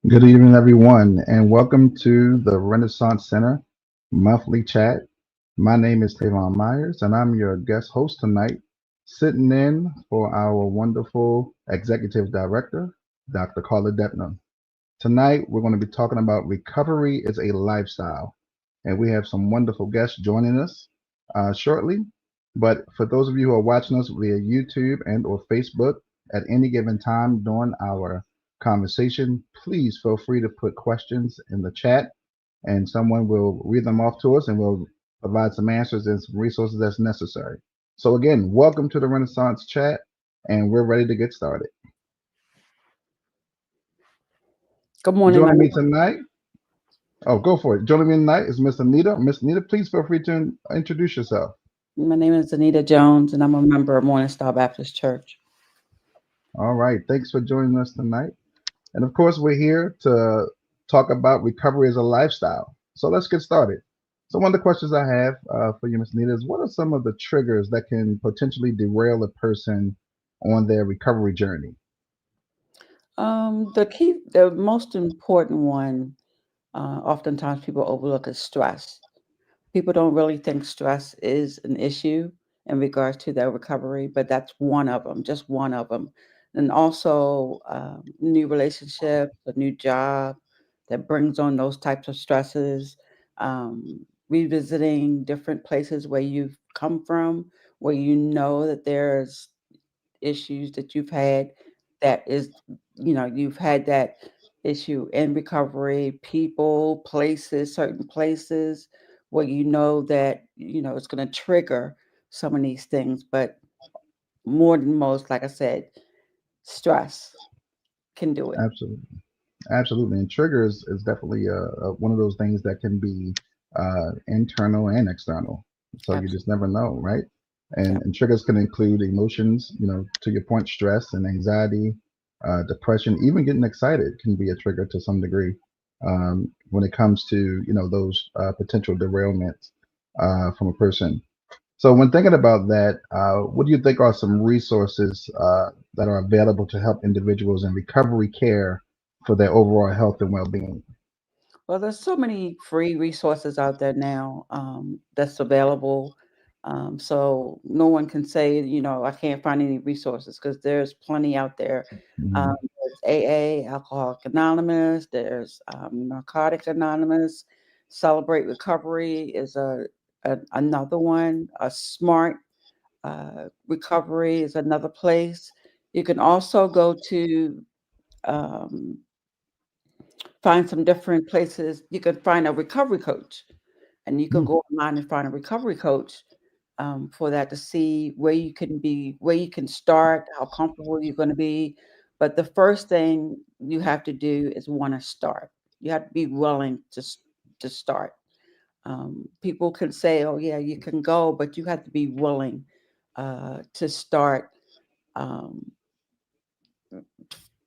Good evening, everyone, and welcome to the Renaissance Center monthly chat. My name is Tavon Myers, and I'm your guest host tonight, sitting in for our wonderful executive director, Dr. Carla Debnam. Tonight, we're going to be talking about recovery is a lifestyle, and we have some wonderful guests joining us shortly. But for those of you who are watching us via YouTube and or Facebook at any given time during our conversation, please feel free to put questions in the chat, and someone will read them off to us, and we'll provide some answers and some resources that's necessary. So again, welcome to the Renaissance Chat, and we're ready to get started. Good morning. Joining me tonight. Oh, go for it. Joining me tonight is Miss Anita. Miss Anita, please feel free to introduce yourself. My name is Anita Jones, and I'm a member of Morning Star Baptist Church. All right. Thanks for joining us tonight. And of course, we're here to talk about recovery as a lifestyle. So let's get started. So one of the questions I have for you, Miss Anita, is what are some of the triggers that can potentially derail a person on their recovery journey? The most important one, oftentimes people overlook is stress. People don't really think stress is an issue in regards to their recovery, but that's one of them, just one of them. And also, new relationships, a new job that brings on those types of stresses, revisiting different places where you've come from, where you know that there's issues that you've had that is, you've had that issue in recovery, people, places, certain places where you know that, it's going to trigger some of these things. But more than most, like I said, stress can do it. Absolutely. Absolutely. And triggers is definitely one of those things that can be internal and external. So you just Absolutely. never know, right? Yeah. And triggers can include emotions, to your point, stress and anxiety, depression, even getting excited can be a trigger to some degree when it comes to, those potential derailments from a person. So when thinking about that, what do you think are some resources that are available to help individuals in recovery care for their overall health and well-being? Well, there's so many free resources out there now that's available. So no one can say, I can't find any resources because there's plenty out there. Mhm. There's AA, Alcoholic Anonymous, there's Narcotic Anonymous. Celebrate Recovery is another one. A Smart Recovery is another place. You can also go to um, find some different places. You can find a recovery coach, and you can Mm, go online and find a recovery coach for that to see where you can be, where you can start, how comfortable you're going to be. But the first thing you have to do is want to start. You have to be willing to start. People can say, "Oh, yeah, you can go," but you have to be willing to start um,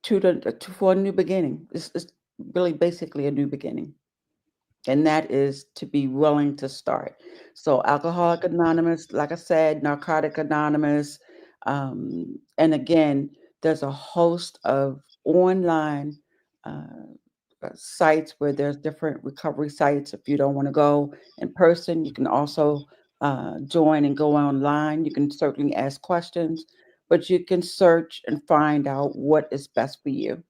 for a new beginning. It's really basically a new beginning. And that is to be willing to start. So, Alcoholic Anonymous, like I said, Narcotic Anonymous, and again, there's a host of online uh, sites where there's different recovery sites. If you don't want to go in person, you can also join and go online. You can certainly ask questions, but you can search and find out what is best for you.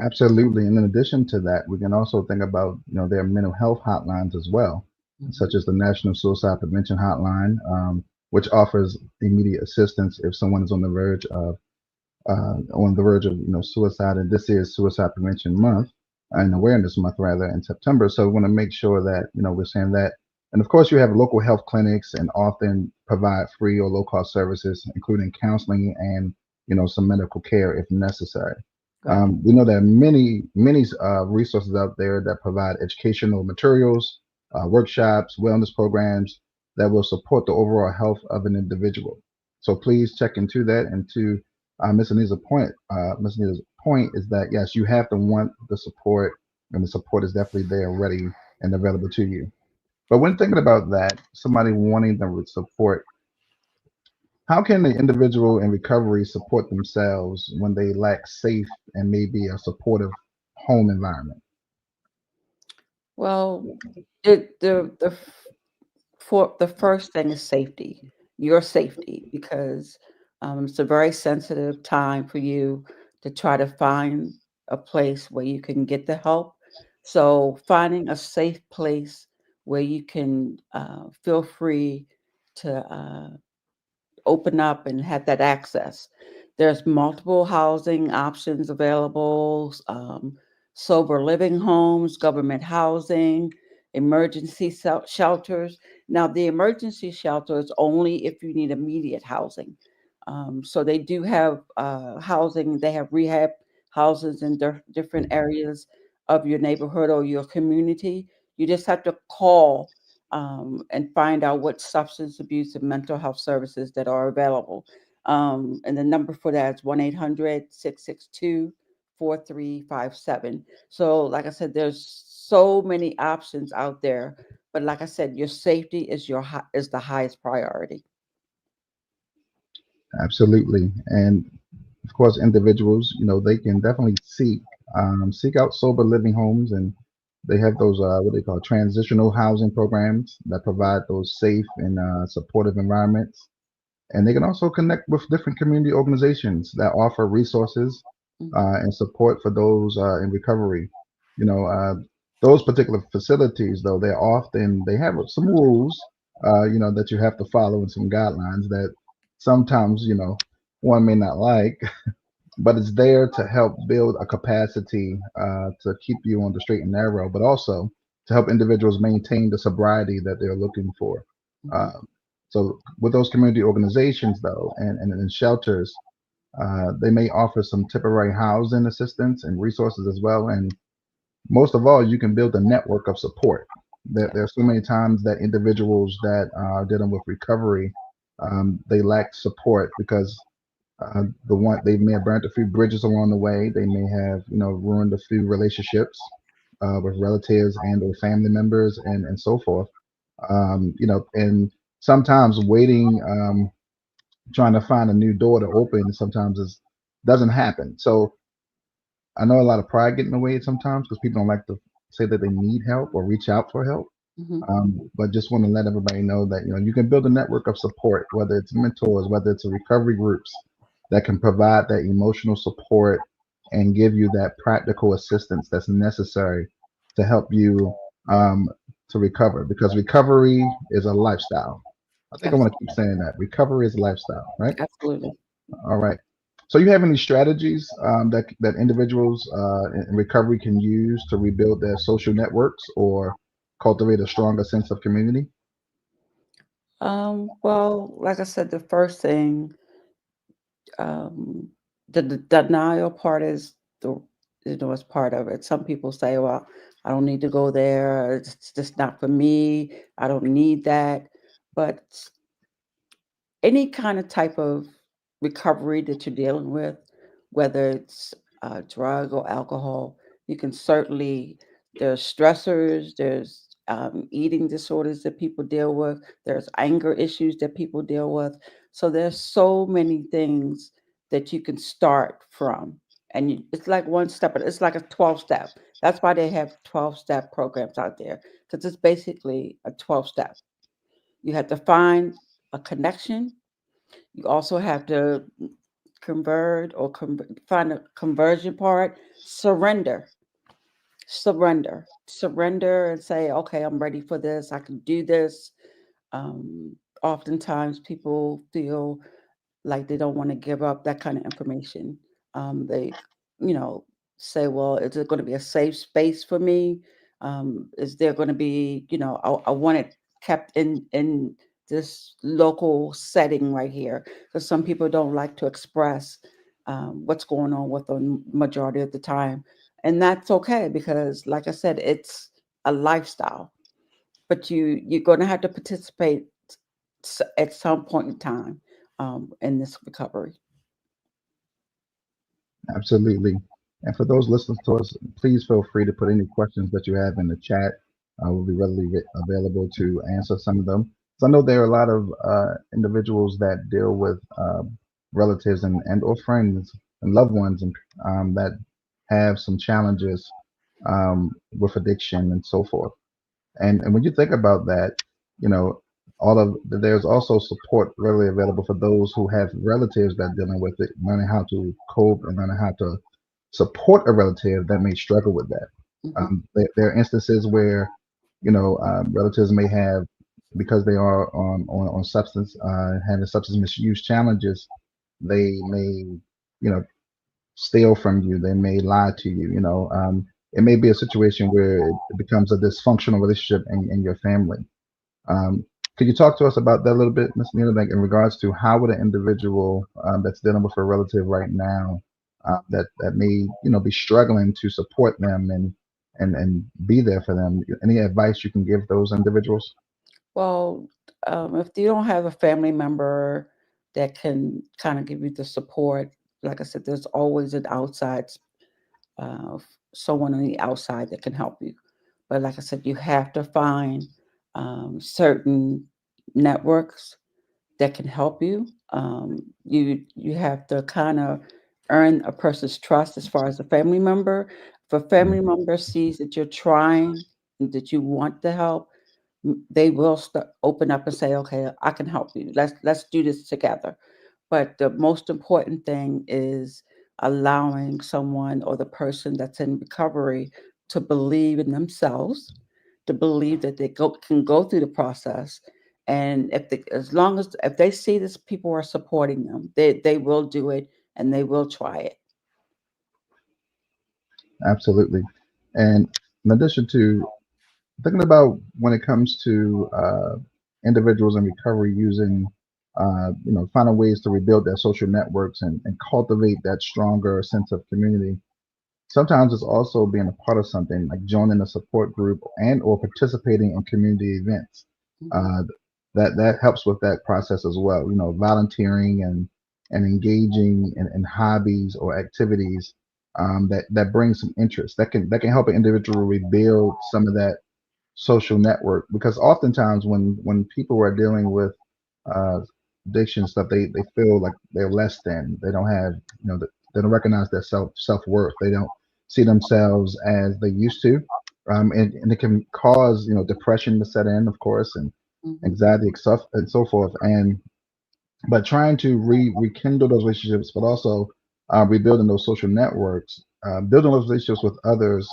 absolutely. And in addition to that, we can also think about, their mental health hotlines as well, such Mhm. as the National Suicide Prevention Hotline, which offers immediate assistance if someone is on the verge of suicide, and this is Suicide Prevention Month and Awareness Month rather in September. So we want to make sure that we're saying that, and of course you have local health clinics and often provide free or low cost services, including counseling and some medical care if necessary. Right. We know there are many resources out there that provide educational materials, workshops, wellness programs that will support the overall health of an individual. So please check into that and to Miss Anita's point is that yes, you have to want the support, and the support is definitely there, ready and available to you. But when thinking about that, somebody wanting the support, How can the individual in recovery support themselves when they lack safe and maybe a supportive home environment? Well, for the first thing is safety, your safety, because it's a very sensitive time for you to try to find a place where you can get the help. So finding a safe place where you can feel free to open up and have that access. There's multiple housing options available, sober living homes, government housing, emergency shelters. Now, the emergency shelter is only if you need immediate housing. So they do have housing, they have rehab houses in different areas of your neighborhood or your community. You just have to call and find out what substance abuse and mental health services that are available. And the number for that is 1-800-662-4357. So, like I said, there's so many options out there. But like I said, your safety is is the highest priority. Absolutely. And of course, individuals, they can definitely seek out sober living homes, and they have those what they call transitional housing programs that provide those safe and supportive environments. And they can also connect with different community organizations that offer resources Mhm. and support for those in recovery. You know, those particular facilities, though, they have some rules, that you have to follow and some guidelines that sometimes, one may not like, but it's there to help build a capacity to keep you on the straight and narrow, but also to help individuals maintain the sobriety that they're looking for. Mhm. Uh, so, with those community organizations, though, and shelters, they may offer some temporary housing assistance and resources as well. And most of all, you can build a network of support. Yeah. There are so many times that individuals that are dealing with recovery, they lack support because they may have burnt a few bridges along the way. They may have ruined a few relationships with relatives and or family members and so forth. And sometimes waiting, trying to find a new door to open, sometimes is doesn't happen. So I know a lot of pride get in the way sometimes because people don't like to say that they need help or reach out for help. Hmm. But just want to let everybody know that you can build a network of support, whether it's mentors, whether it's a recovery groups that can provide that emotional support and give you that practical assistance that's necessary to help you um, to recover. Because recovery is a lifestyle. I think I want to keep Absolutely. saying that recovery is a lifestyle, right? Absolutely. All right. So you have any strategies that individuals in recovery can use to rebuild their social networks or cultivate a stronger sense of community? Well, like I said, the first thing, um, the denial part is is part of it. Some people say, "Well, I don't need to go there. It's just not for me. I don't need that." But any kind of type of recovery that you're dealing with, whether it's drug or alcohol, you can certainly, there's stressors, there's eating disorders that people deal with, there's anger issues that people deal with. So there's so many things that you can start from. And it's like one step, but it's like a 12 step. That's why they have 12-step programs out there, because it's basically a 12-step. You have to find a connection. You also have to convert or find a conversion part. Surrender, surrender, and say, "Okay, I'm ready for this. I can do this." Um, Oftentimes, people feel like they don't want to give up that kind of information. They, you know, say, "Well, is it going to be a safe space for me? Is there going to be, I want it kept in this local setting right here?" Because some people don't like to express what's going on with them majority of the time, and that's okay because, like I said, it's a lifestyle. But you're going to have to participate at some point in time in this recovery. Absolutely. And for those listening to us, please feel free to put any questions that you have in the chat. We'll be readily available to answer some of them. So I know there are a lot of individuals that deal with relatives and or friends and loved ones and that have some challenges with addiction and so forth. And when you think about that, you know, all of there's also support readily available for those who have relatives that are dealing with it, learning how to cope and learning how to support a relative that may struggle with that. Hmm. There are instances where, relatives may have, because they are on substance, having substance misuse challenges, they may, you know, steal from you. They may lie to you. It may be a situation where it becomes a dysfunctional relationship in your family. Um, could you talk to us about that a little bit, Ms. Nina, like in regards to how would an individual that's dealing with a relative right now that may be struggling to support them and be there for them? Any advice you can give those individuals? Well, if you don't have a family member that can kind of give you the support, like I said, there's always an outside, uh, someone on the outside that can help you. But like I said, you have to find certain networks that can help you. You have to kind of earn a person's trust as far as a family member. If a family Mhm. member sees that you're trying and that you want to help, they will open up and say, "Okay, I can help you. Let's do this together." But the most important thing is allowing someone or the person that's in recovery to believe in themselves, to believe that they can go through the process, and as long as if they see this people are supporting them, they will do it and they will try it. Absolutely. And in addition to thinking about when it comes to individuals in recovery using, finding ways to rebuild their social networks and cultivate that stronger sense of community. Sometimes it's also being a part of something like joining a support group and or participating in community events. Hmm. Uh, that helps with that process as well. Volunteering and engaging in hobbies or activities that bring some interest. That can help an individual rebuild some of that social network because oftentimes when people are dealing with uh, addiction stuff, they feel like they're less than. They don't have they don't recognize their self-worth. They don't see themselves as they used to, and it can cause depression to set in, of course, and Hmm. anxiety and so forth. And but trying to rekindle those relationships, but also rebuilding those social networks, building those relationships with others.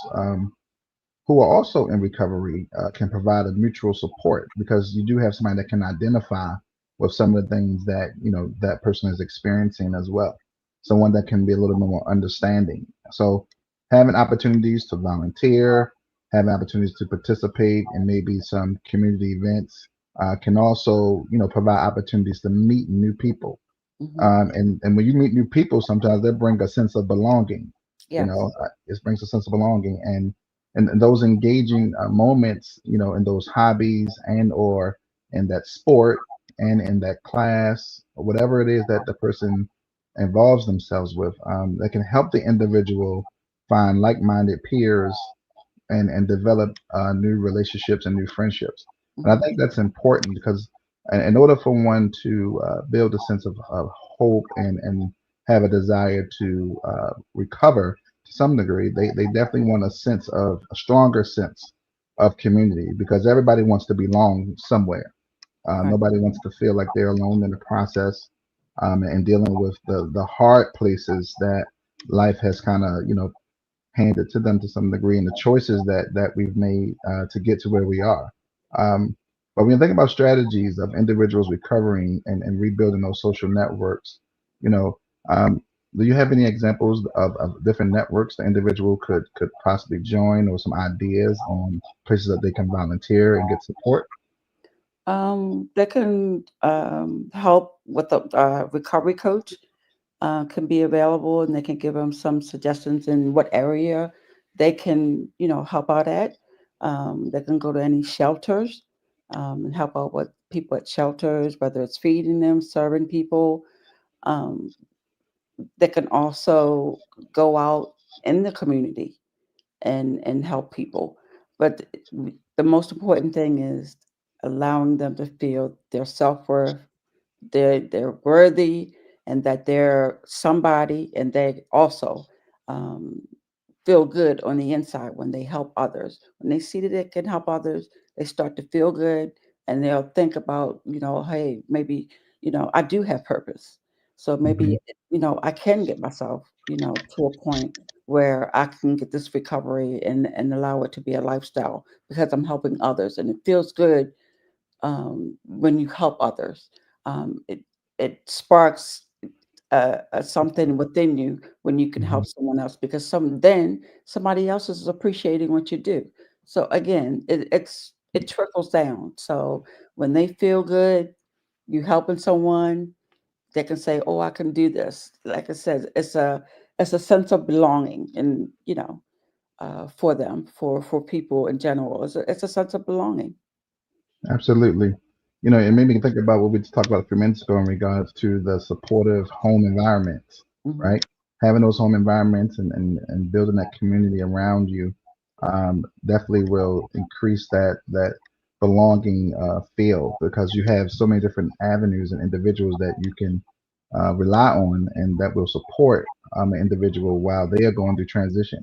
Who are also in recovery can provide a mutual support because you do have somebody that can identify with some of the things that that person is experiencing as well. Someone that can be a little bit more understanding. So having opportunities to volunteer, having opportunities to participate in maybe some community events can also provide opportunities to meet new people. Hmm. And when you meet new people, sometimes they bring a sense of belonging. Yes. It brings a sense of belonging, and those engaging moments, in those hobbies and or in that sport and in that class or whatever it is that the person involves themselves with, that can help the individual find like-minded peers and develop new relationships and new friendships. And I Hmm. think that's important because in order for one to build a sense of hope and have a desire to recover to some degree, they definitely want a stronger sense of community because everybody wants to belong somewhere. Right. Nobody wants to feel like they're alone in the process and dealing with the hard places that life has kind of handed to them to some degree and the choices that we've made to get to where we are. Um, but when you think about strategies of individuals recovering and rebuilding those social networks, you know, um, do you have any examples of different networks the individual could possibly join or some ideas on places that they can volunteer and get support? They can help with the recovery coach can be available, and they can give them some suggestions in what area they can, help out at. They can go to any shelters and help out with people at shelters, whether it's feeding them, serving people. Um, they can also go out in the community and help people. But the most important thing is allowing them to feel their self-worth, they're worthy, and that they're somebody, and they also um, feel good on the inside when they help others. When they see that they can help others, they start to feel good, and they'll think about, hey, maybe, I do have purpose. So Hmm. maybe, I can get myself, to a point where I can get this recovery and allow it to be a lifestyle because I'm helping others, and it feels good when you help others. It sparks something within you when you can Hmm. help someone else because then somebody else is appreciating what you do. So again, it trickles down. So when they feel good, you helping someone, they can say, "Oh, I can do this." Like I said, it's a sense of belonging, and for them, for people in general, it's a sense of belonging. Absolutely. It made me think about what we just talked about a few minutes ago in regards to the supportive home environments, Hmm. right? Having those home environments and building that community around you definitely will increase that belonging feel because you have so many different avenues and individuals that you can rely on and that will support an individual while they are going through transition.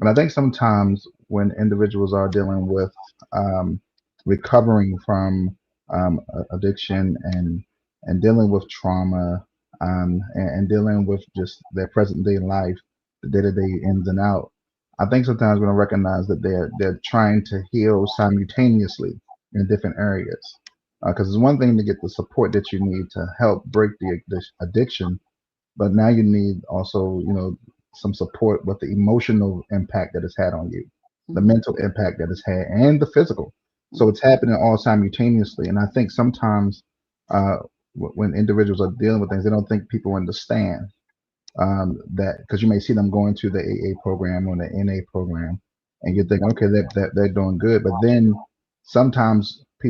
And I think sometimes when individuals are dealing with um, recovering from addiction and dealing with trauma and dealing with just their present day life, the day to day ins and out, I think sometimes we're gonna recognize that they're trying to heal simultaneously in different areas. Because it's one thing to get the support that you need to help break the addiction, but now you need also, some support with the emotional impact that it's had on you, the Hmm. mental impact that it's had, and the physical. So it's happening all simultaneously. And I think sometimes uh, when individuals are dealing with things, they don't think people understand that because you may see them going to the AA program or the NA program, and you think, okay, they're doing good, but then sometimes they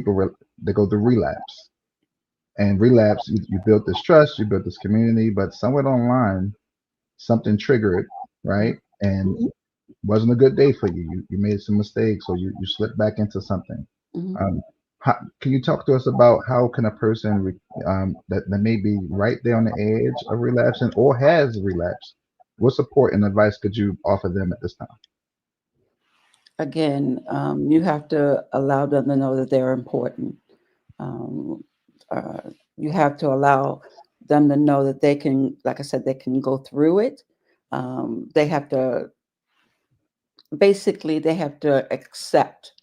go through relapse, and relapse, you built this trust, you built this community, but somewhere online something triggered, right? And wasn't a good day for you. You made some mistakes, or you slipped back into something. Hmm. Um, can you talk to us about how can a person that may be right there on the edge of relapsing or has relapsed? What support and advice could you offer them at this time? Again, you have to allow them to know that they're important. Um, uh, you have to allow them to know that they can, like I said, they can go through it. They have to basically they have to accept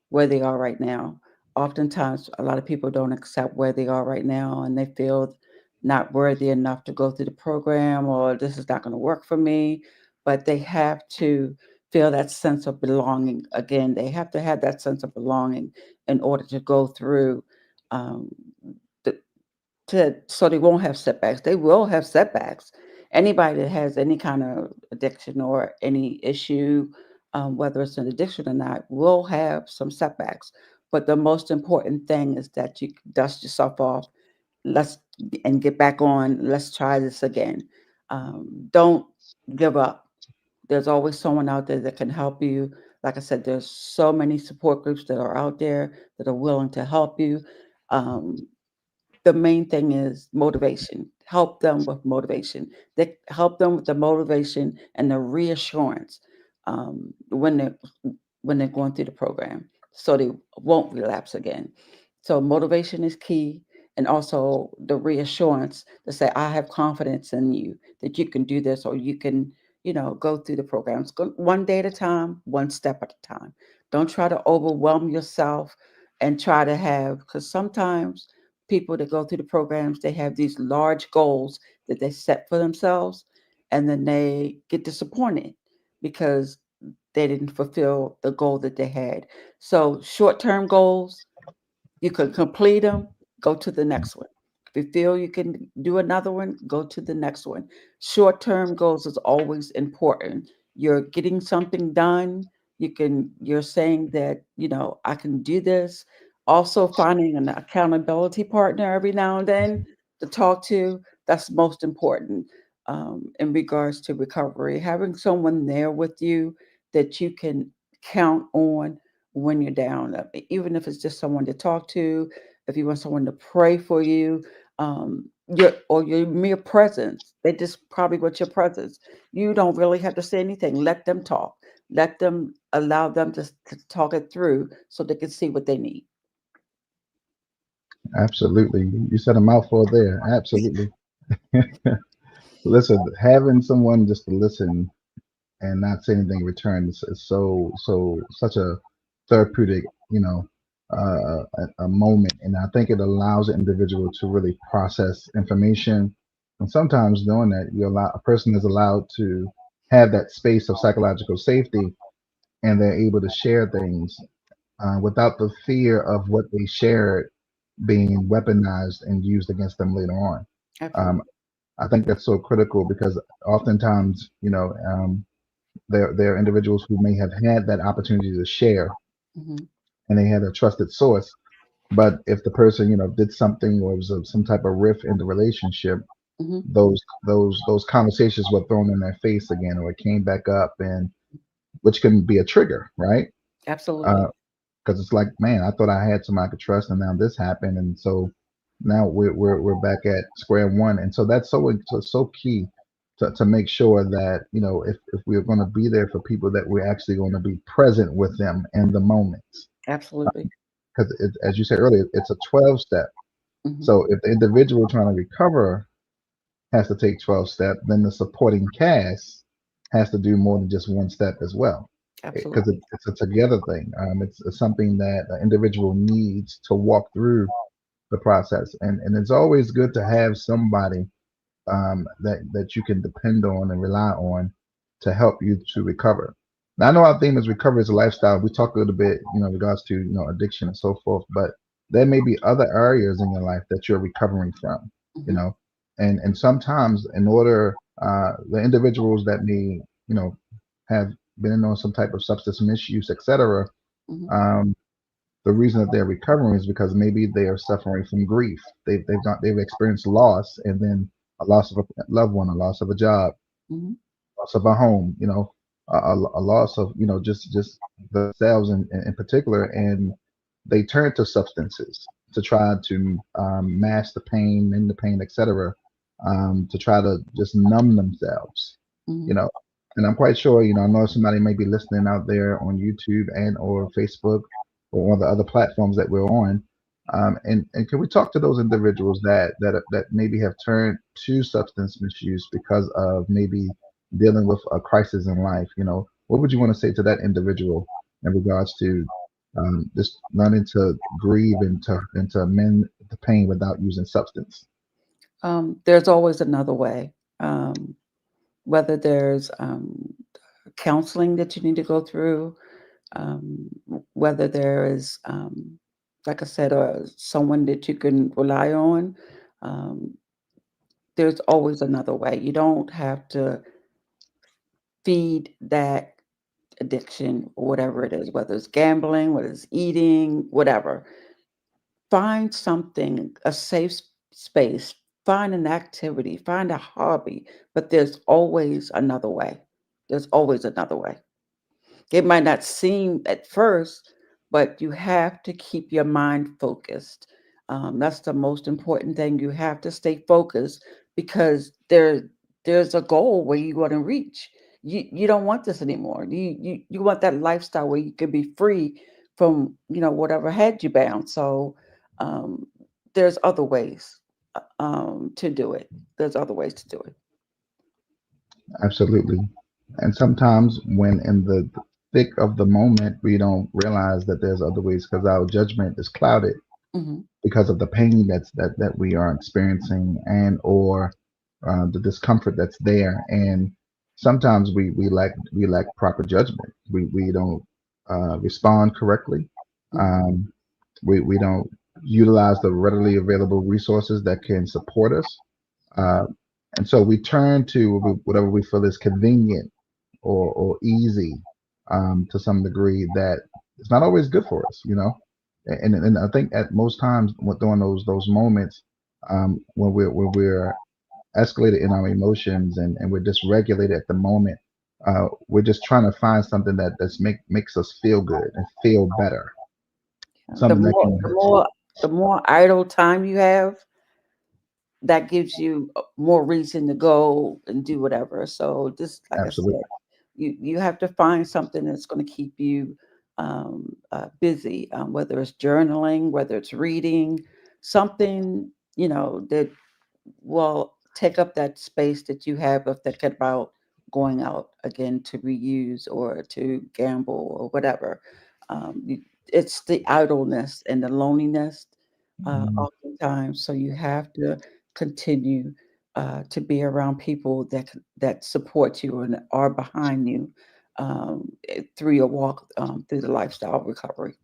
where they are right now. Oftentimes, a lot of people don't accept where they are right now, and they feel not worthy enough to go through the program, or this is not going to work for me. But they have to feel that sense of belonging again. They have to have that sense of belonging in order to go through um, the, so they won't have setbacks. They will have setbacks. Anybody that has any kind of addiction or any issue, whether it's an addiction or not, will have some setbacks. But the most important thing is that you dust yourself off. Let's and get back on. Let's try this again. Don't give up. There's always someone out there that can help you. Like I said, there's so many support groups that are out there that are willing to help you. Um, the main thing is motivation. Help them with motivation. They help them with the motivation and the reassurance when they're going through the program, so they won't relapse again. So motivation is key, and also the reassurance to say, "I have confidence in you that you can do this, or you can, go through the programs one day at a time, one step at a time. Don't try to overwhelm yourself and try to have because sometimes." People that go through the programs, they have these large goals that they set for themselves, and then they get disappointed because they didn't fulfill the goal that they had. So, short term goals, you can complete them, go to the next one. If you feel you can do another one, go to the next one. Short term goals is always important. You're getting something done. You're saying that, I can do this. Also finding an accountability partner every now and then to talk to, that's most important in regards to recovery. Having someone there with you that you can count on when you're down, even if it's just someone to talk to, if you want someone to pray for you, your mere presence. They just probably want your presence. You don't really have to say anything. Let them talk. Let them allow them to talk it through so they can see what they need. Absolutely. You said a mouthful there. Absolutely. Listen, having someone just to listen and not say anything in return is such a therapeutic, a moment. And I think it allows an individual to really process information. And sometimes doing that, a person is allowed to have that space of psychological safety, and they're able to share things without the fear of what they shared being weaponized and used against them later on. Um, Absolutely. I think that's so critical because oftentimes, there are individuals who may have had that opportunity to share, Hmm. and they had a trusted source. But if the person, did something, or it was some type of rift in the relationship, Hmm. those conversations were thrown in their face again, or it came back up, and which can be a trigger, right? Absolutely. Because it's like, man, I thought I had somebody I could trust, and now this happened, and so now we're back at square one. And so that's so key to make sure that, if we're going to be there for people, that we're actually going to be present with them in the moments. Absolutely. Because as you said earlier, it's a 12 step. Hmm. So if the individual trying to recover has to take 12 steps, then the supporting cast has to do more than just one step as well. Because Absolutely. it's a together thing. It's something that the individual needs to walk through the process. And it's always good to have somebody that you can depend on and rely on to help you to recover. Now, I know our theme is recovery as a lifestyle. We talked a little bit, in regards to addiction and so forth, but there may be other areas in your life that you're recovering from, you Hmm. know, and sometimes in order the individuals that may have been on some type of substance misuse, etc. Hmm. Um, the reason that they're recovering is because maybe they are suffering from grief. They've experienced loss, and then a loss of a loved one, a loss of a job, Hmm. loss of a home, a loss of just themselves in particular, and they turn to substances to try to mask the pain and the pain, etc., to try to just numb themselves, you Hmm. know. And I'm quite sure, I know somebody may be listening out there on YouTube and or Facebook or on the other platforms that we're on. And can we talk to those individuals that maybe have turned to substance misuse because of maybe dealing with a crisis in life? What would you want to say to that individual in regards to just learning to grieve and to mend the pain without using substance? There's always another way. Whether there's counseling that you need to go through, whether there is, like I said, someone that you can rely on. Um, there's always another way. You don't have to feed that addiction or whatever it is, whether it's gambling, whether it's eating, whatever. Find something, a safe space, find an activity, find a hobby, but there's always another way. There's always another way. It might not seem at first, but you have to keep your mind focused. That's the most important thing. You have to stay focused because there's a goal where you want to reach. You don't want this anymore. You want that lifestyle where you can be free from whatever had you bound. So um, there's other ways to do it. There's other ways to do it. Absolutely. And sometimes when in the thick of the moment, we don't realize that there's other ways because our judgment is clouded Hmm. because of the pain that we are experiencing, and or the discomfort that's there. And sometimes we lack proper judgment. We don't respond correctly. Hmm. Um, we don't utilize the readily available resources that can support us. Uh, and so we turn to whatever we feel is convenient or easy, to some degree, that it's not always good for us, and I think at most times during those moments, when we're escalated in our emotions, and we're dysregulated at the moment, We're just trying to find something that makes us feel good and feel better, The something that more can the more the more idle time you have, that gives you more reason to go and do whatever. So just like I said, absolutely. you have to find something that's going to keep you busy, whether it's journaling, whether it's reading, something that will take up that space that you have of thinking about going out again to reuse or to gamble or whatever. It's the idleness and the loneliness Mhm. oftentimes. So you have to continue to be around people that support you and are behind you through your walk through the lifestyle recovery.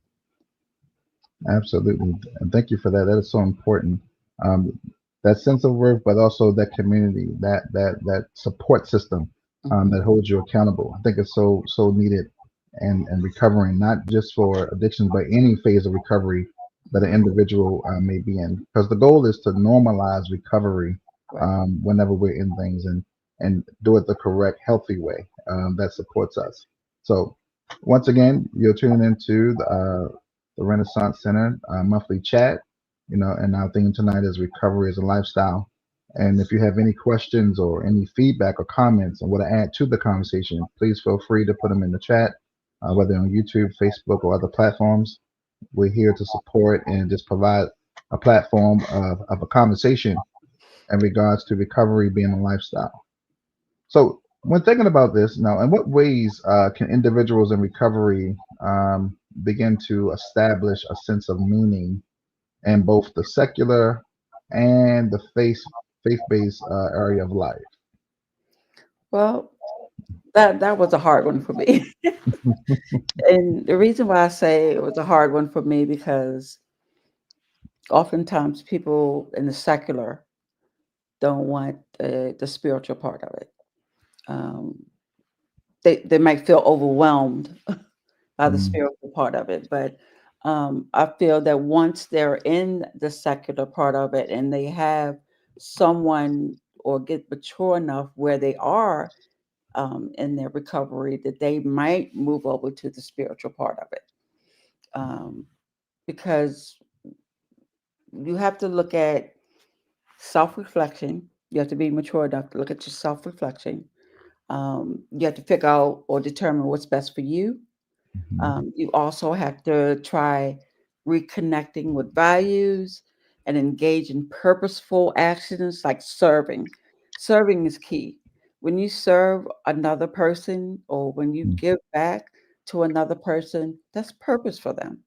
Absolutely. And thank you for that. That is so important. Um, that sense of worth, but also that community, that support system Hmm. that holds you accountable. I think it's so needed and recovering, not just for addictions, but any phase of recovery that an individual may be in. Because the goal is to normalize recovery Right. whenever we're in things and do it the correct, healthy way that supports us. So once again, you're tuning into the Renaissance Center monthly chat. And our theme tonight is recovery as a lifestyle. And if you have any questions or any feedback or comments and want to add to the conversation, please feel free to put them in the chat, whether on YouTube, Facebook, or other platforms. We're here to support and just provide a platform of a conversation in regards to recovery being a lifestyle. So, when thinking about this now, in what ways can individuals in recovery begin to establish a sense of meaning in both the secular and the faith-based area of life? Well, that was a hard one for me. And the reason why I say it was a hard one for me because oftentimes people in the secular don't want the spiritual part of it. Um, they might feel overwhelmed by the Mm, spiritual part of it, but I feel that once they're in the secular part of it and they have someone or get mature enough where they are in their recovery, that they might move over to the spiritual part of it. Um, because you have to look at self reflection. You have to be mature enough to look at your self reflection. You have to figure out or determine what's best for you. mhm, You also have to try reconnecting with values and engage in purposeful actions like serving. Serving is key. When you serve another person or when you mm, give back to another person, that's purpose for them.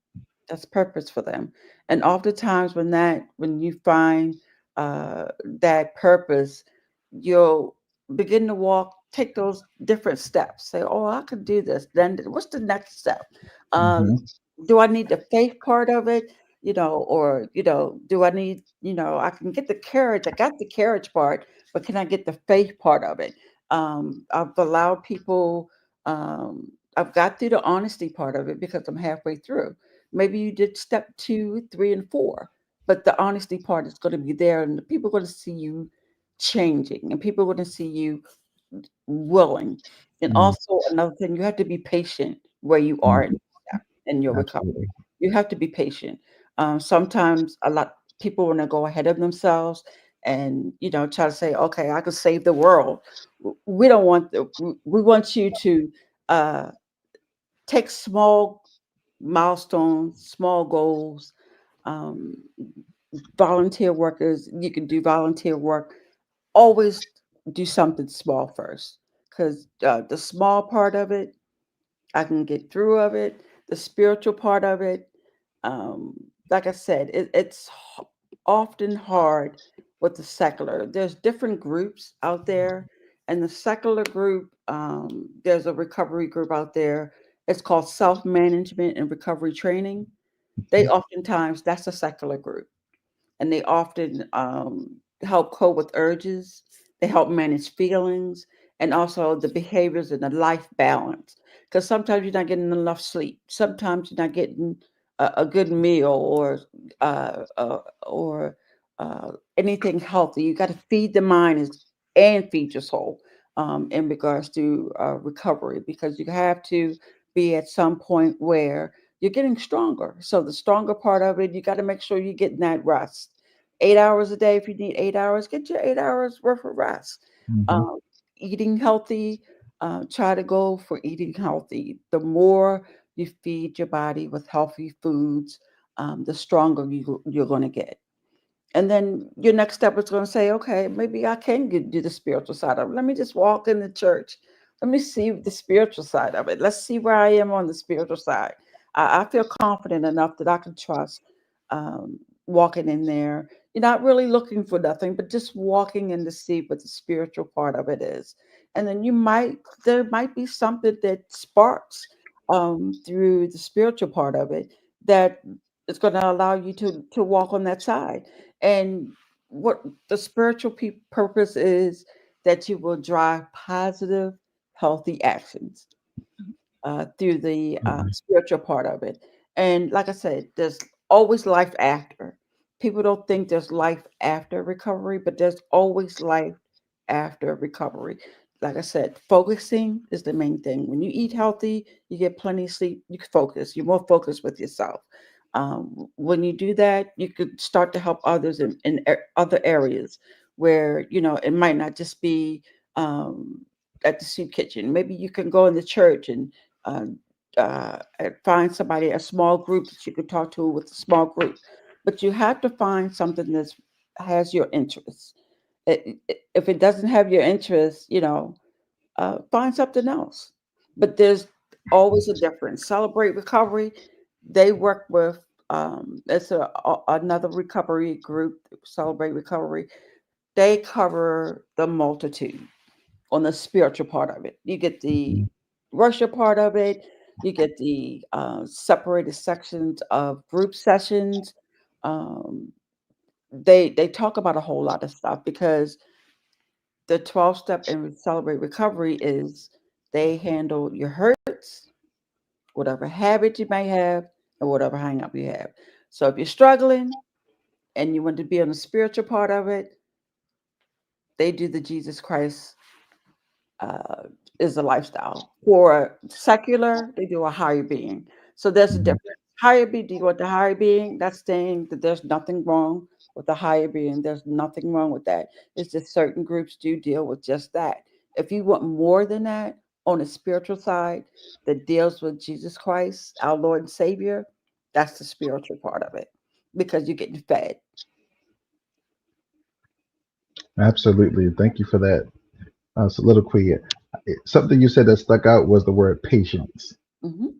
That's purpose for them. And oftentimes when you find uh, that purpose, you'll begin to take those different steps. Say, "Oh, I could do this." Then what's the next step? Uh, mhm, do I need the faith part of it? Or do I need? I can get the courage. I got the courage part, but can I get the faith part of it? I've allowed people. Um, I've got through the honesty part of it because I'm halfway through. Maybe you did step 2, 3, and 4, but the honesty part is going to be there, and the people are going to see you changing, and people are going to see you willing. And mm, also another thing, you have to be patient where you are mm. in your recovery. Absolutely. You have to be patient. Sometimes a lot people want to go ahead of themselves and try to say, "Okay, I can save the world." We don't want we want you to uh, take small milestones, small goals. Um, Volunteer workers, you can do volunteer work. Always do something small first, because the small part of it, I can get through of it. The spiritual part of it, um, like I said, often hard with the secular. There's different groups out there, and the secular group, there's a recovery group out there. It's called Self Management and Recovery Training. They oftentimes that's a secular group, and they often help cope with urges. They help manage feelings and also the behaviors and the life balance. Because sometimes you're not getting enough sleep. Sometimes you're not getting a good meal or anything healthy. You got to feed the mind and feed your soul. in regards to recovery, because you have to be at some point where you're getting stronger. So the stronger part of it, you got to make sure you're getting that rest. 8 hours a day, if you need 8 hours, get your 8 hours worth of rest. Hmm. Um, Eating healthy, try to go for eating healthy. The more you feed your body with healthy foods, the stronger you're going to get. And then your next step is going to say, okay, maybe I can do the spiritual side of it. Let me just walk in the church. Let me see the spiritual side of it. Let's see where I am on the spiritual side. I feel confident enough that I can trust um, walking in there. You're not really looking for nothing, but just walking in to see what the spiritual part of it is. And then there might be something that sparks through the spiritual part of it that is going to allow you to walk on that side. And what the spiritual purpose is, that you will drive positive, healthy actions through the spiritual part of it. And like I said, there's always life after. People don't think there's life after recovery, but there's always life after recovery. Like I said, focusing is the main thing. When you eat healthy, you get plenty of sleep, you can focus. You're more focused with yourself. When you do that, you could start to help others in other areas where, it might not just be um, at the soup kitchen. Maybe you can go in the church and uh, find somebody, a small group that you could talk to with a small group. But you have to find something that has your interests. If it doesn't have your interests, find something else. But there's always a difference. Celebrate Recovery, they work with, it's another recovery group, Celebrate Recovery. They cover the multitude on the spiritual part of it. You get the worship part of it. You get the separated sections of group sessions. Um, they talk about a whole lot of stuff, because the 12 step and Celebrate Recovery is, they handle your hurts, whatever habit you may have, and whatever hang up you have. So if you're struggling and you want to be on the spiritual part of it, they do the Jesus Christ uh, is a lifestyle. For secular, they do a higher being. So there's a Hmm. difference. Higher being, do you want the higher being? That's saying that there's nothing wrong with the higher being. There's nothing wrong with that. It's just certain groups do deal with just that. If you want more than that on the spiritual side that deals with Jesus Christ, our Lord and Savior, that's the spiritual part of it, because you're getting fed. Absolutely. Thank you for that soliloquy. Something you said that stuck out was the word patience. Hmm.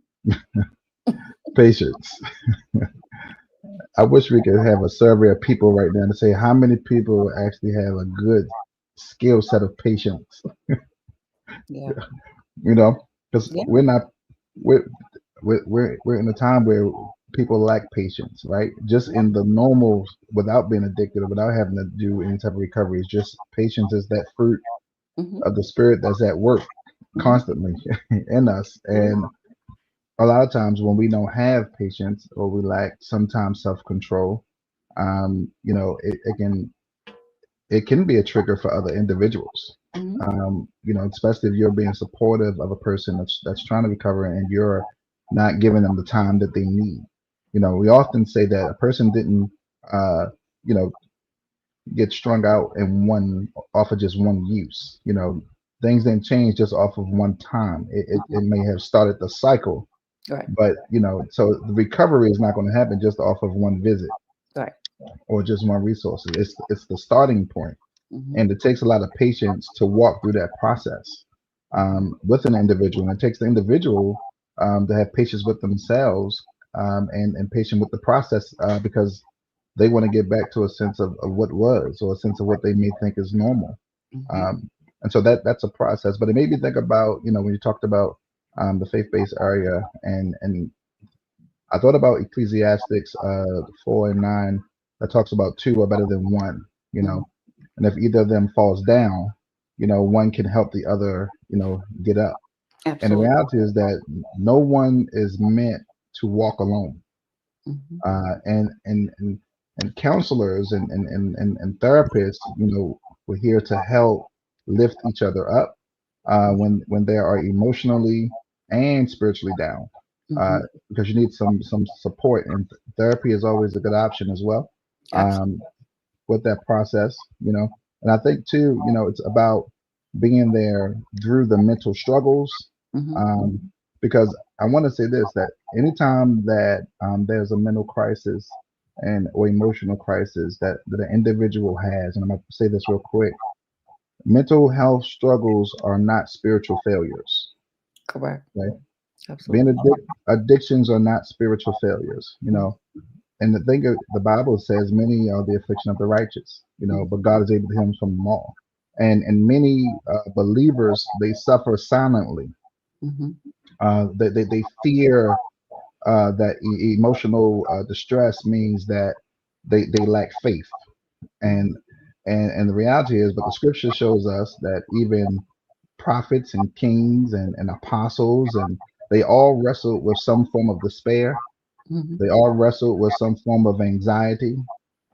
Patience. I wish we could have a survey of people right now to say how many people actually have a good skill set of patience. Yeah. Because Yeah. we're in a time where people lack patience, right? Just in the normal, without being addicted or without having to do any type of recovery, it's just patience is that fruit Hmm. of the spirit that's at work Hmm. constantly in us. And a lot of times when we don't have patience or we lack sometimes self-control, it can be a trigger for other individuals. Hmm. Especially if you're being supportive of a person that's trying to recover and you're not giving them the time that they need. We often say that a person didn't, uh, you know, get strung out in one off of just one use. Things didn't change just off of one time. It may have started the cycle, Right. but so the recovery is not going to happen just off of one visit Right. or just one resource. It's the starting point, Hmm. and it takes a lot of patience to walk through that process with an individual. And it takes the individual to have patience with themselves and patience with the process because they want to get back to a sense of what was or a sense of what they may think is normal. Hmm. Um, and so that's a process. But it made me think about when you talked about the faith-based area, and I thought about Ecclesiastics 4:9 that talks about two are better than one. You Hmm. know, and if either of them falls down, one can help the other, get up. And the Absolutely. reality is that no one is meant to walk alone. Hmm. And counselors and therapists, we're here to help lift each other up. when they are emotionally and spiritually down, uh, Hmm. because you need some support, and therapy is always a good option as well. Absolutely. Um, with that process, and I think too, it's about being there through the mental struggles, Hmm. um, because I want to say this, that anytime that there's a mental crisis and or emotional crisis that an individual has, and I'm going to say this real quick, mental health struggles are not spiritual failures. Correct. Right? Being Absolutely. addictions are not spiritual failures. And the thing the Bible says, many are the affliction of the righteous. But God is able to heal them from them all. And many believers, they suffer silently. Hmm. They fear that emotional distress means that they lack faith. And and the reality is, but the scripture shows us that even prophets and kings and apostles, and they all wrestled with some form of despair. Hmm. They all wrestled with some form of anxiety.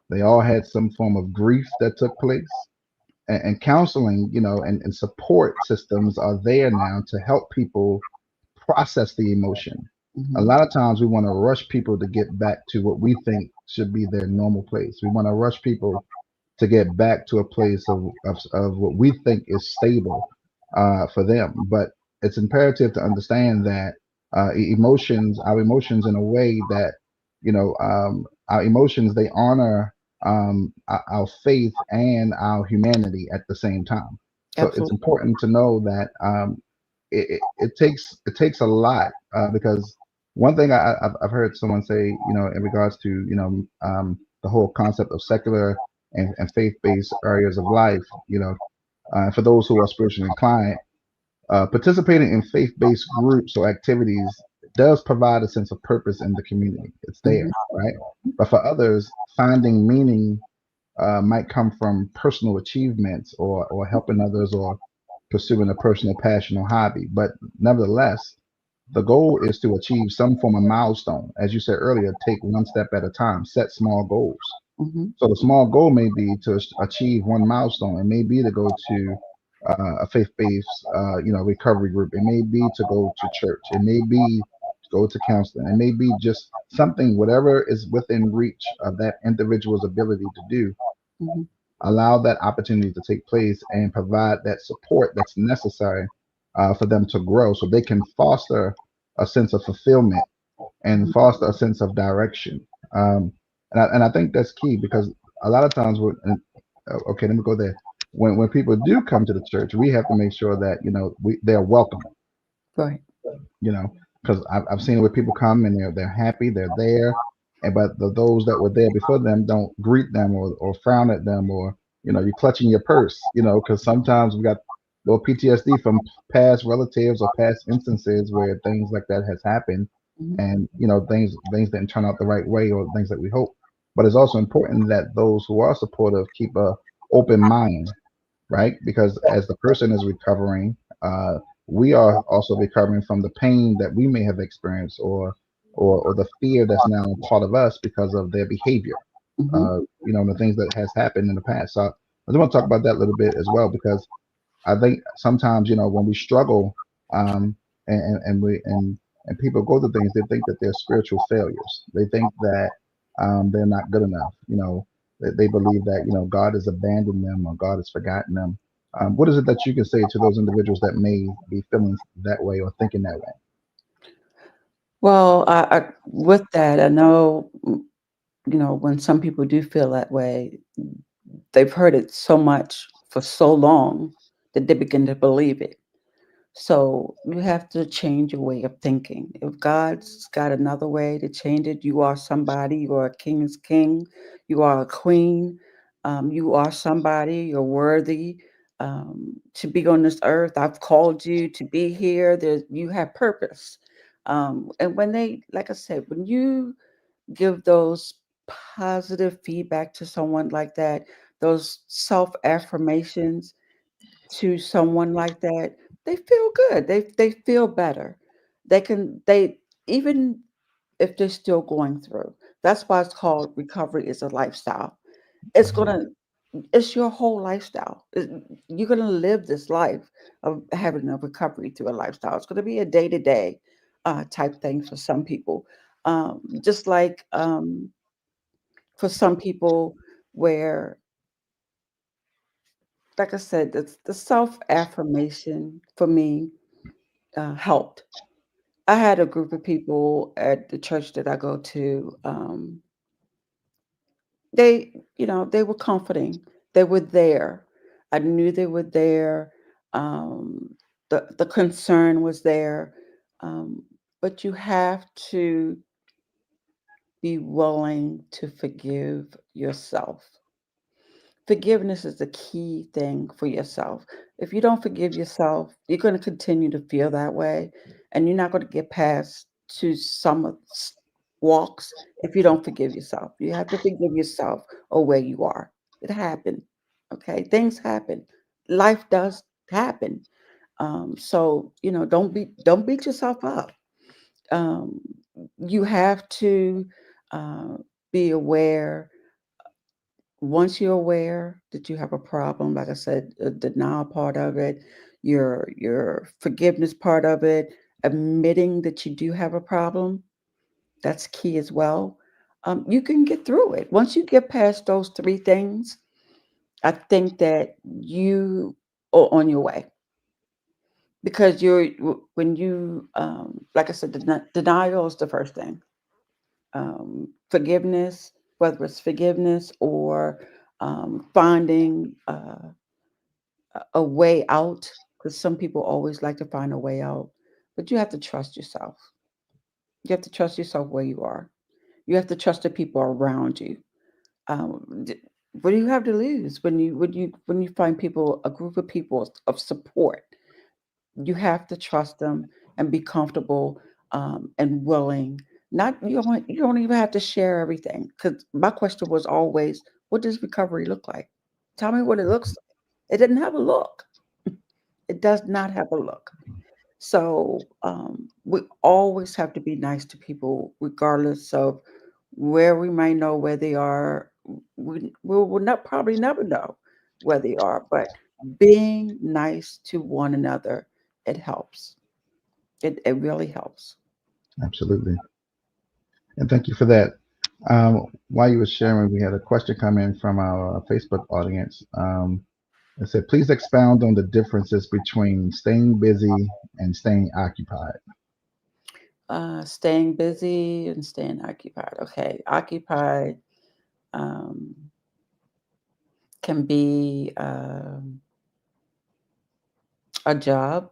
They all had some form of grief that took place. And counseling, and support systems are there now to help people process the emotion. A Hmm. lot of times we want to rush people to get back to what we think should be their normal place. We want to rush people to get back to a place of what we think is stable for them. But it's imperative to understand that our emotions in a way that, our emotions, they honor our faith and our humanity at the same time. So it's Absolutely. important to know that it takes a lot because one thing I've heard someone say, in regards to, the whole concept of secular and faith-based areas of life, for those who are spiritually inclined, participating in faith-based groups or activities does provide a sense of purpose in the community. It's Hmm. there, right? But for others, finding meaning might come from personal achievements or helping others or pursuing a personal passion or hobby. But nevertheless, the goal is to achieve some form of milestone. As you said earlier, take one step at a time, set small goals. Hmm. So the small goal may be to achieve one milestone. It may be to go to a faith-based, recovery group. It may be to go to church. It may be to go to counseling. It may be just something, whatever is within reach of that individual's ability to do. Hmm. Allow that opportunity to take place and provide that support that's necessary for them to grow, so they can foster a sense of fulfillment and Hmm. foster a sense of direction. And I think that's key because a lot of times okay, let me go there. When people do come to the church, we have to make sure that they're welcome, Right. because I've seen where people come and they're happy, they're there, and but those that were there before them don't greet them or frown at them, or you're clutching your purse, because sometimes we got little PTSD from past relatives or past instances where things like that has happened, Hmm. and things didn't turn out the right way or things that we hope. But it's also important that those who are supportive keep a open mind, right? Because as the person is recovering, we are also recovering from the pain that we may have experienced, or the fear that's now part of us because of their behavior. Hmm. The things that has happened in the past. So I just want to talk about that a little bit as well, because I think sometimes, when we struggle, and people go through things, they think that they're spiritual failures. They think that they're not good enough. They believe that God has abandoned them or God has forgotten them. What is it that you can say to those individuals that may be feeling that way or thinking that way? Well, with that, I know, when some people do feel that way, they've heard it so much for so long that they begin to believe it. So you have to change your way of thinking. If God's got another way to change it, you are somebody, you are a king's king, you are a queen, you are somebody, you're worthy to be on this earth. I've called you to be here. You have purpose. And when they, like I said, when you give those positive feedback to someone like that, those self affirmations to someone like that, they feel good. They feel better. They even if they're still going through. That's why it's called recovery is a lifestyle. It's Mhm. gonna it's your whole lifestyle. You're going to live this life of having a recovery through a lifestyle. It's going to be a day to day type thing for some people. Just like for some people, where, like I said, the self affirmation for me helped. I had a group of people at the church that I go to. They, they were comforting. They were there. I knew they were there. Um, the concern was there. Um, but you have to be willing to forgive yourself. Forgiveness is the key thing for yourself. If you don't forgive yourself, you're going to continue to feel that way, and you're not going to get past to some walks if you don't forgive yourself. You have to forgive yourself or where you are. It happened. Okay, things happen. Life does happen. So don't beat yourself up. Um, you have to uh, be aware. Once you're aware that you have a problem, like I said, the denial part of it, your forgiveness part of it, admitting that you do have a problem, that's key as well. You can get through it. Once you get past those three things, I think that you are on your way, because when you like I said, denial is the first thing. Forgiveness, whether it's forgiveness or finding a way out, because some people always like to find a way out, but you have to trust yourself. You have to trust yourself where you are. You have to trust the people around you. Um, d- what do you have to lose when you find people, a group of people of support? You have to trust them and be comfortable and willing. Not you don't even have to share everything. Because my question was always, what does recovery look like? Tell me what it looks like. It didn't have a look. It does not have a look. So we always have to be nice to people, regardless of where we might know where they are. We will not probably never know where they are, but being nice to one another, it helps. It really helps. Absolutely. And thank you for that. While you were sharing, we had a question come in from our Facebook audience. It said, please expound on the differences between staying busy and staying occupied. Staying busy and staying occupied. Okay, occupied um, can be a job,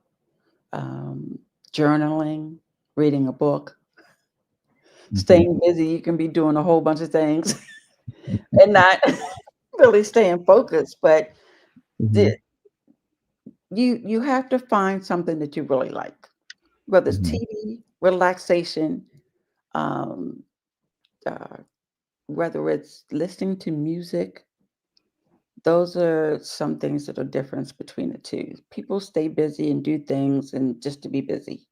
um, journaling, reading a book. Hmm. Staying busy, you can be doing a whole bunch of things and not really staying focused. But the, Hmm. you have to find something that you really like, whether it's Hmm. TV, relaxation, um, uh, whether it's listening to music. Those are some things that are difference between the two. People stay busy and do things and just to be busy.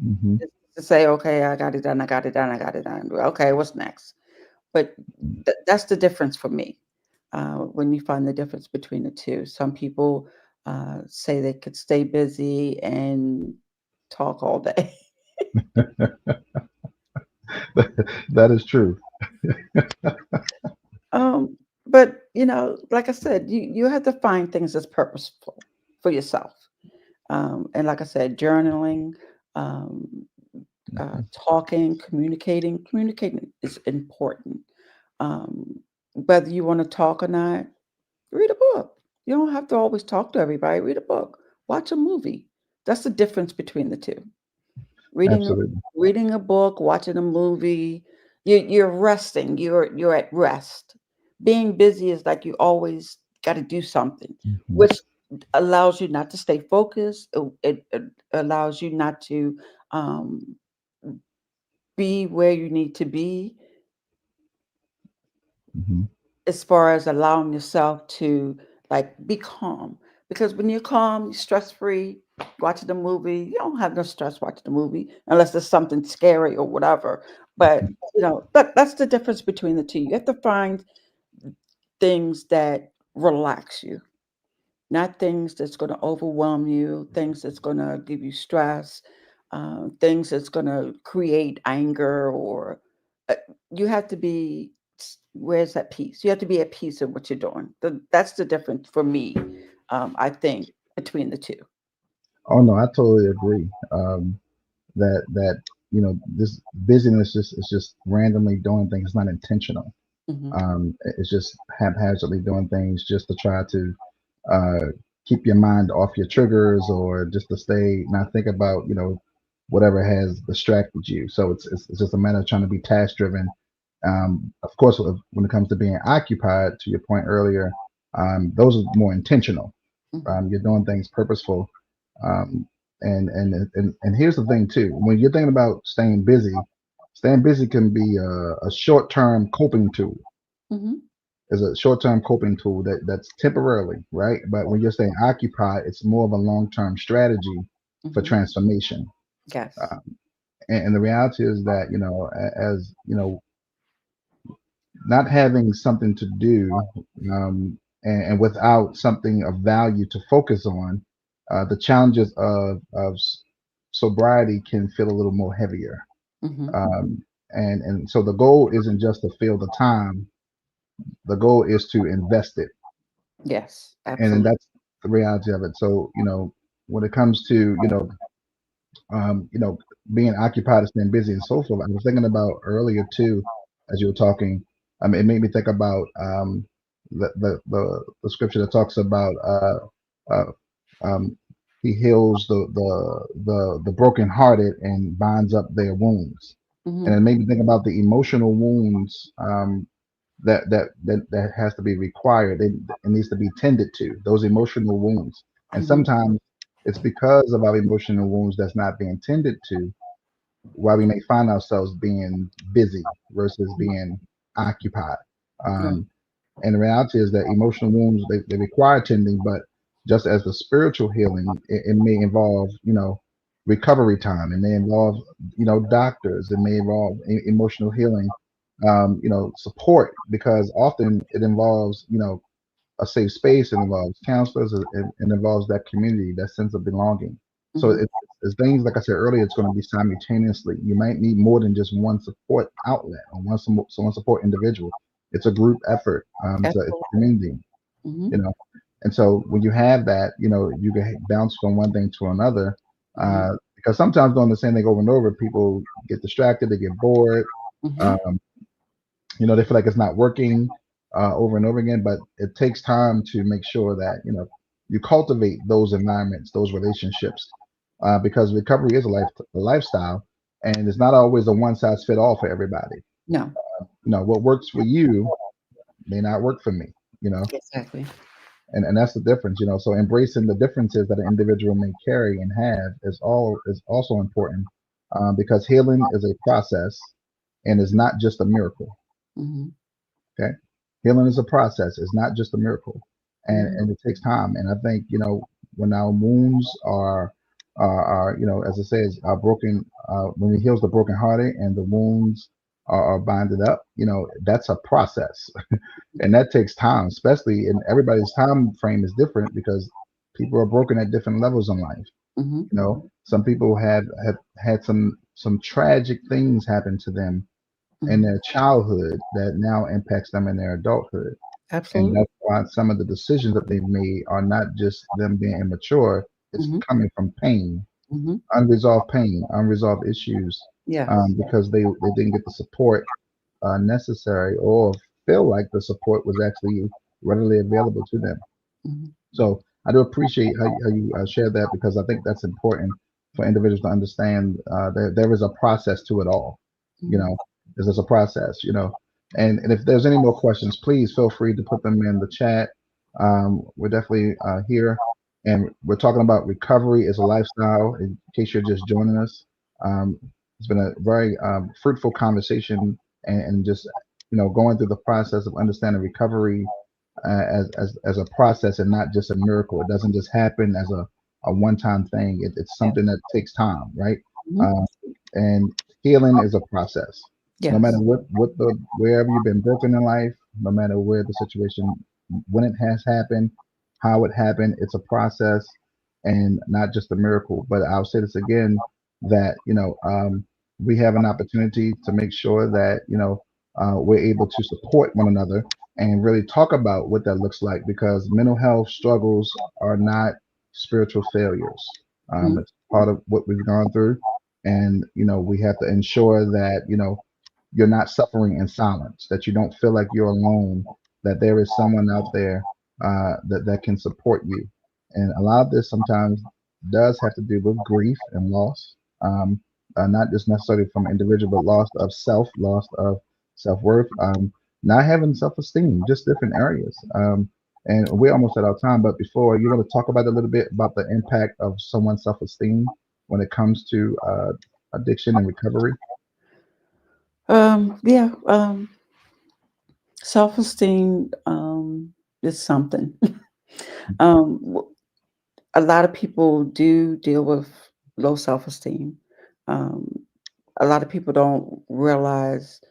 Hmm. Just to say, okay, I got it done, I got it done, I got it done. Well, okay, what's next? But that's the difference for me. When you find the difference between the two, some people say they could stay busy and talk all day. That is true. um, but like I said, you have to find things that's purposeful for yourself. And like I said, journaling, um, talking, communicating is important. Um, whether you want to talk or not, read a book. You don't have to always talk to everybody. Read a book. Watch a movie. That's the difference between the two. Reading a Absolutely. reading a book, watching a movie, you're resting. You're at rest. Being busy is like you always got to do something, Hmm. which allows you not to stay focused. It allows you not to um, be where you need to be, Hmm. as far as allowing yourself to like be calm. Because when you're calm, you're stress free, watching the movie, you don't have no stress watching the movie unless there's something scary or whatever. But that's the difference between the two. You have to find things that relax you, not things that's going to overwhelm you, things that's going to give you stress, things that's going to create anger or uh, you have to be. Where's that peace? You have to be at peace in what you're doing. That's the difference for me. I think between the 2. Oh no, I totally agree. That this busyness just is just randomly doing things. It's not intentional. Hmm. It's just haphazardly doing things just to try to uh, keep your mind off your triggers or just to stay not think about whatever has distracted you. So it's just a matter of trying to be task driven. Of course, when it comes to being occupied, to your point earlier, those are more intentional. Hmm. You're doing things purposeful. Um, and here's the thing too: when you're thinking about staying busy can be a short-term coping tool. Hmm. Is a short-term coping tool that's temporarily, right? But when you're staying occupied, it's more of a long-term strategy for Hmm. transformation. Yes. Uh, and the reality is that as not having something to do, and without something of value to focus on, the challenges of sobriety can feel a little more heavier. Hmm. And so the goal isn't just to fill the time; the goal is to invest it, Yes. and then Absolutely. that's the reality of it. So when it comes to um, you know, being occupied and staying busy and so forth. I was thinking about earlier too, as you were talking. It made me think about the scripture that talks about uh, um, he heals the brokenhearted and binds up their wounds, and Hmm. it made me think about the emotional wounds that has to be required. It needs to be tended to those emotional wounds, and Hmm. sometimes it's because of our emotional wounds that's not being tended to why we may find ourselves being busy versus being occupied. Yeah. Um, and the reality is that emotional wounds they require tending, but just as the spiritual healing, it may involve recovery time. It may involve doctors. It may involve emotional healing, support because often it involves a safe space. It involves counselors. It involves that community, that sense of belonging. So Hmm. it's things like I said earlier. It's going to be simultaneously. You might need more than just one support outlet or one support individual. It's a group effort. It's a Absolutely. community. Hmm. You know, and so when you have that, you can bounce from one thing to another. Hmm. Because sometimes doing the same thing over and over, people get distracted. They get bored. Hmm. Um, they feel like it's not working over and over again, but it takes time to make sure that you cultivate those environments, those relationships, because recovery is a lifestyle, and it's not always a one size fit all for everybody. No. What works for you may not work for me. you know Exactly. and that's the difference. So embracing the differences that an individual may carry and have is also important, because healing is a process and is not just a miracle. Hmm. Okay. Healing is a process. It's not just a miracle. And Hmm. and it takes time. And I think, when our wounds are as it says, are broken, when he heals the brokenhearted and the wounds are binded up, that's a process. And that takes time, especially in everybody's time frame is different because people are broken at different levels in life. Hmm. Some people have had some tragic things happen to them in Hmm. their childhood that now impacts them in their adulthood. And Absolutely. that's why some of the decisions that they've made are not just them being immature, it's Hmm. coming from pain, Hmm. unresolved issues, Yes. because they didn't get the support necessary or feel like the support was actually readily available to them. Hmm. So I do appreciate how you share that because I think that's important for individuals to understand that there is a process to it all. You Hmm. know, there's a process. And if there's any more questions, please feel free to put them in the chat. We're definitely here, and we're talking about recovery as a lifestyle. In case you're just joining us, um, it's been a very fruitful conversation, and just going through the process of understanding recovery as a process and not just a miracle. It doesn't just happen as a one time thing. It's Yes. something that takes time, right? Hmm. Uh, and healing is a process. No matter Yes. wherever you've been broken in life, no matter where the situation, when it has happened, how it happened. It's a process and not just a miracle. But I'll say this again, that we have an opportunity to make sure that we're able to support one another and really talk about what that looks like, because mental health struggles are not spiritual failures. Mhm. It's part of what we've gone through, and we have to ensure that you're not suffering in silence, that you don't feel like you're alone, that there is someone out there that can support you. And a lot of this sometimes does have to do with grief and loss, not just necessarily from an individual, but loss of self, loss of self worth, not having self esteem, just different areas. And we're almost at our time, but before you want to talk about a little bit about the impact of someone's self esteem when it comes to addiction and recovery. Yeah, self-esteem is something. W A lot of people do deal with low self-esteem. Um, a lot of people don't realize,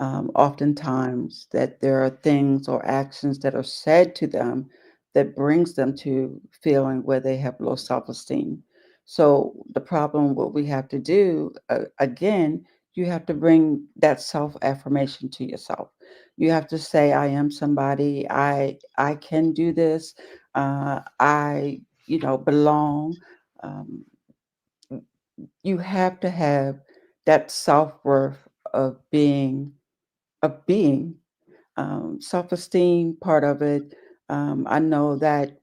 oftentimes, that there are things or actions that are said to them that brings them to feeling where they have low self-esteem. So the problem, what we have to do, again, you have to bring that self-affirmation to yourself. You have to say, "I am somebody. I can do this. I, belong." Um, you have to have that self-worth of being, self-esteem part of it. I know that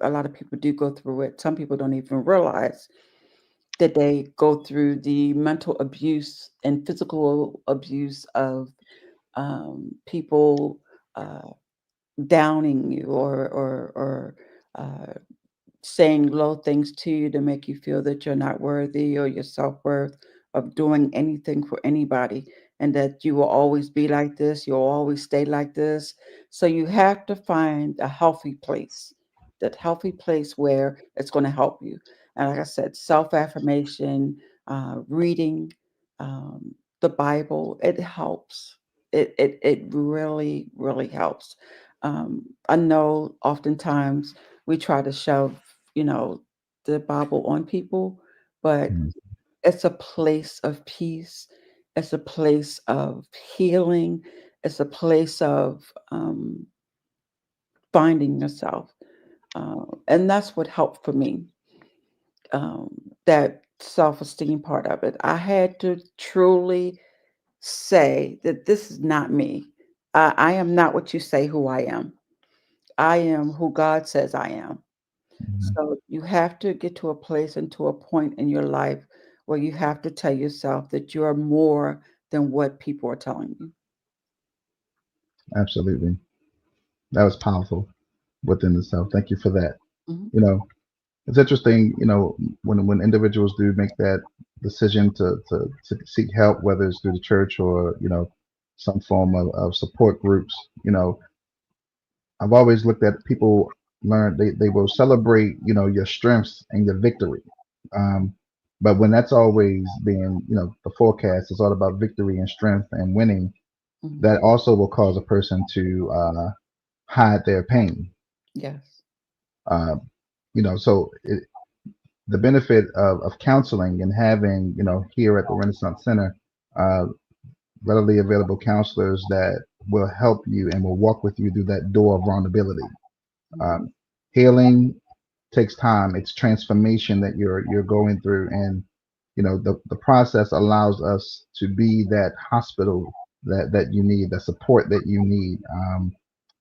a lot of people do go through it. Some people don't even realize that they go through the mental abuse and physical abuse of people uh, downing you or uh, saying low things to you to make you feel that you're not worthy or your self-worth of doing anything for anybody, and that you will always be like this, you'll always stay like this. So you have to find a healthy place, that healthy place where it's going to help you. And like I said, self-affirmation, reading, the Bible, it helps. It really, really helps. I know oftentimes we try to shove, you know, the Bible on people, but Mm, it's a place of peace. It's a place of healing. It's a place of finding yourself. And that's what helped for me, um, that self esteem part of it. I had to truly say that this is not me. I am not what you say who I am. I am who God says I am. mhm. So you have to get to a place and to a point in your life where you have to tell yourself that you are more than what people are telling you. Absolutely. That was powerful within itself. Thank you for that. Mhm, You know, it's interesting, when individuals do make that decision to seek help, whether it's through the church or, some form of support groups. I've always looked at people learn they will celebrate, your strengths and your victory. Um, but when that's always being, the forecast is all about victory and strength and winning, mhm. that also will cause a person to hide their pain. Yes. Uh, so the benefit of counseling and having, here at the Renaissance Center, uh, readily available counselors that will help you and will walk with you through that door of vulnerability. Mhm, Um, Healing takes time. It's transformation that you're going through, and the process allows us to be that hospital that you need, the support that you need.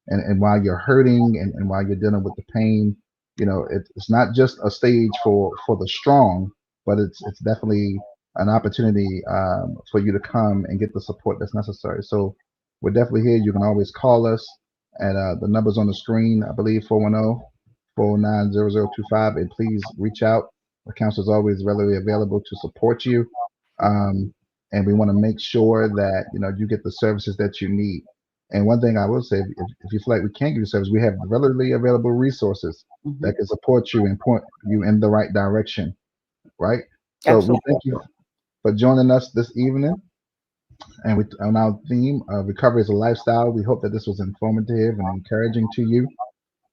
And while you're hurting and while you're dealing with the pain, it's not just a stage for the strong, but it's definitely an opportunity for you to come and get the support that's necessary. So we're definitely here. You can always call us at the numbers on the screen, I believe 410-409-0025, and please reach out. The council is always readily available to support you. Um, and we want to make sure that you get the services that you need. And one thing I will say, if you feel like we can't give you service, we have readily available resources mhm. that can support you and point you in the right direction, right? So we thank Absolutely. you for joining us this evening. And we, on our theme of recovery as a lifestyle, we hope that this was informative and encouraging to you.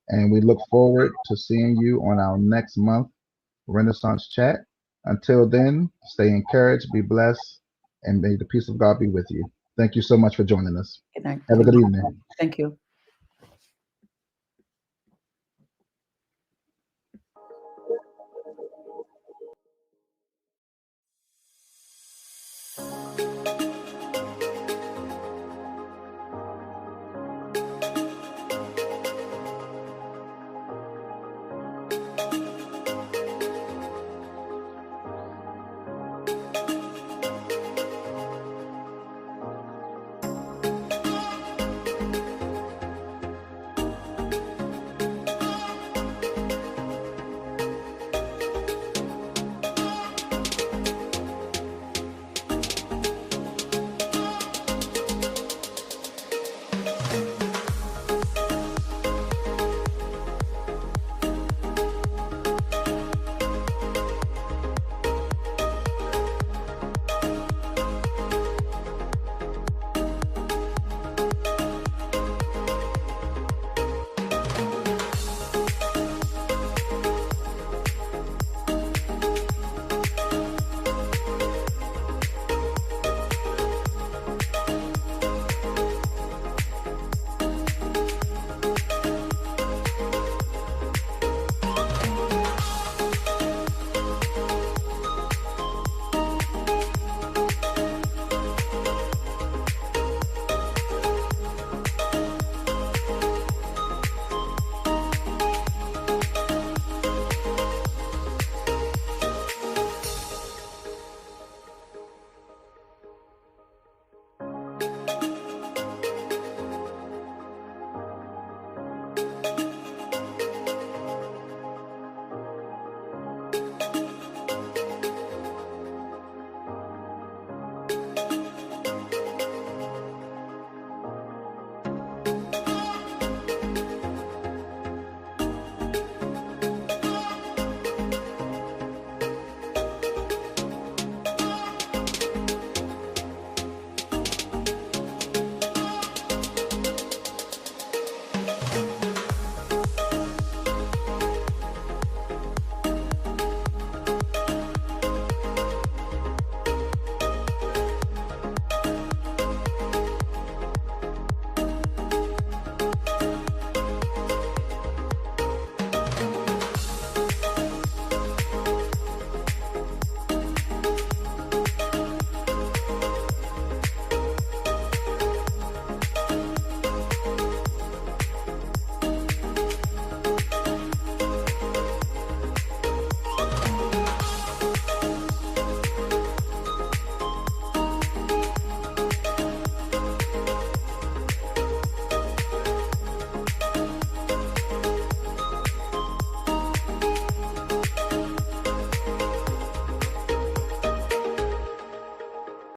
And we look forward to seeing you on our next month Renaissance chat. Until then, stay encouraged, be blessed, and may the peace of God be with you. Thank you so much for joining us. Good night. Have a Thank good you. evening. Thank you.